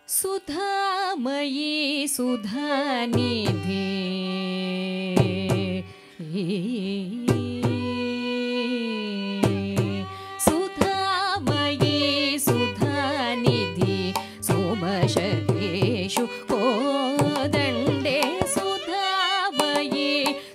ಸುಧಾಮಯೀ ಸುಧಾನಿಧಿ ಸುಧಾಮಯೀ ಸುಧಾನಿಧಿ ಸೋಮಶರೇಷು ಕೋದಂಡೆ ಸುಧಾಮಯೀ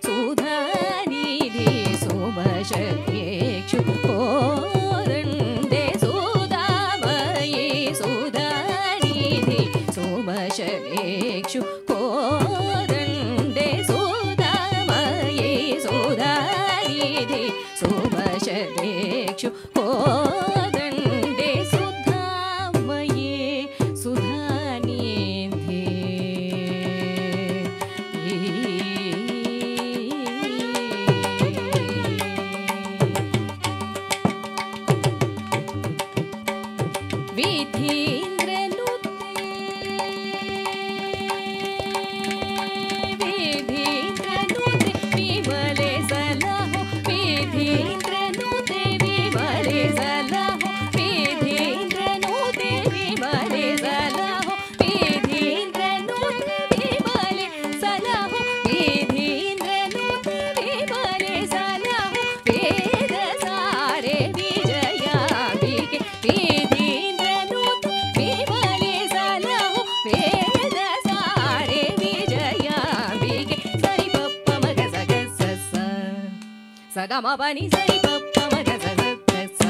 ಸುಧಾನಿಧಿ ಸೋಮಶರೇಷು ಕೋದಂಡೆ ಸುಧಾಮಯೀ ಸುಧಾನಿಧಿ ಸೋಮಶರೇಷು ಕೋದಂಡೆ ಸುಧಾಮಯೀ ಸುಧಾನಿಧಿ ಸೋಮಶರೇಷು ಕೋದಂಡೆ ಸುಧಾಮಯೀ ಸುಧಾನಿಧಿ ವಿಧೀಂದ್ರನುತೆ ವಿಧೀಂದ್ರನುತೆ ವಿಮಲೆ ಸಲಹೋ ವಿಧೀಂದ್ರನುತೆ ವಿಮಲೆ ಸಲಹೋ ವಿಧೀಂದ್ರನುತೆ ವಿಮಲೆ ಸಲಹೋ ವಿಧೀಂದ್ರನುತೆ ವಿಮಲೆ ಸಲಹೋ ವಿಧೀಂದ್ರನುತೆ ವಿಮಲೆ ಸಲಹೋ ವೇದ ಸಾರೆ ವಿಜಯಾಂಬಿಕೆ ವಿಧೀಂದ್ರನುತೆ ವಿಮಲೆ ಸಲಹೋ ವೇದ ಸಾರೆ ವಿಜಯಾಂಬಿಕೆ ಸರಿ ಪಪ್ಪ ಮಗ ಸಗ ಸಸ ಸಗಮ ಪನಿ ಸರಿ ಪಪ್ಪ ಮಗ ಸಗ ಸಸ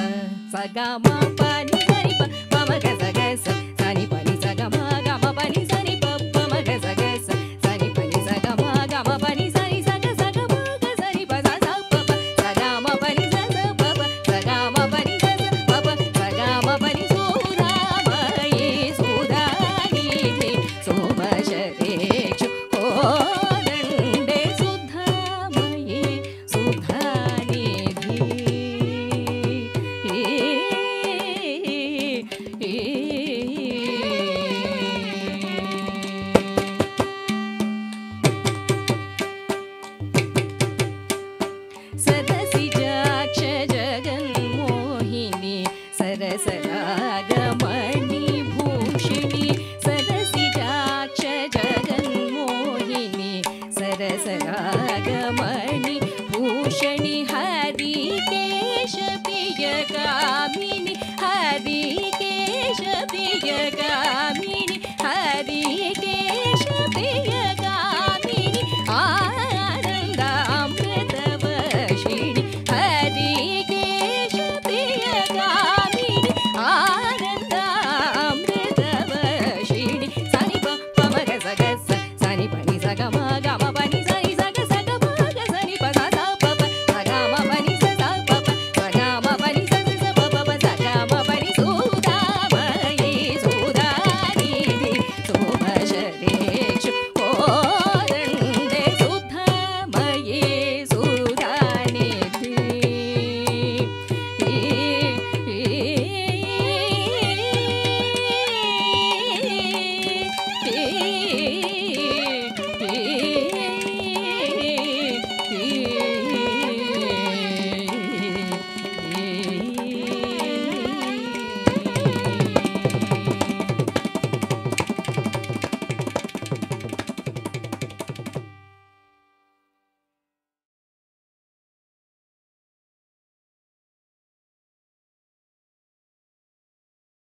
ಸಗಮ ಪನಿ ಸರಿ ಪಪ್ಪ ಮಗ ಸಗ ಸ ಸನಿ ಪನಿ ಸಗಮ ಗಮ ಪನಿ ಸರಿ ಪಪ್ಪ ಮಗ ಸಗ ಸ ಸನಿ ಪನಿ ಸಗಮ ಗಮ ಪನಿ ಸರಿ ಸಗ ಸಗಮ ಗ ಸರಿ ಪ ಸ ಸ ಪಪ ಸಗಮ ಪನಿ ಸ ಸ ಪಪ ಸಗಮ ಪನಿ ಸ ಸ ಪಪ ಸಗಮ ಪನಿ ಸುಧಾಮಯೀ ಸುಧಾನಿಧಿ ಸೋಮಶರೇಷು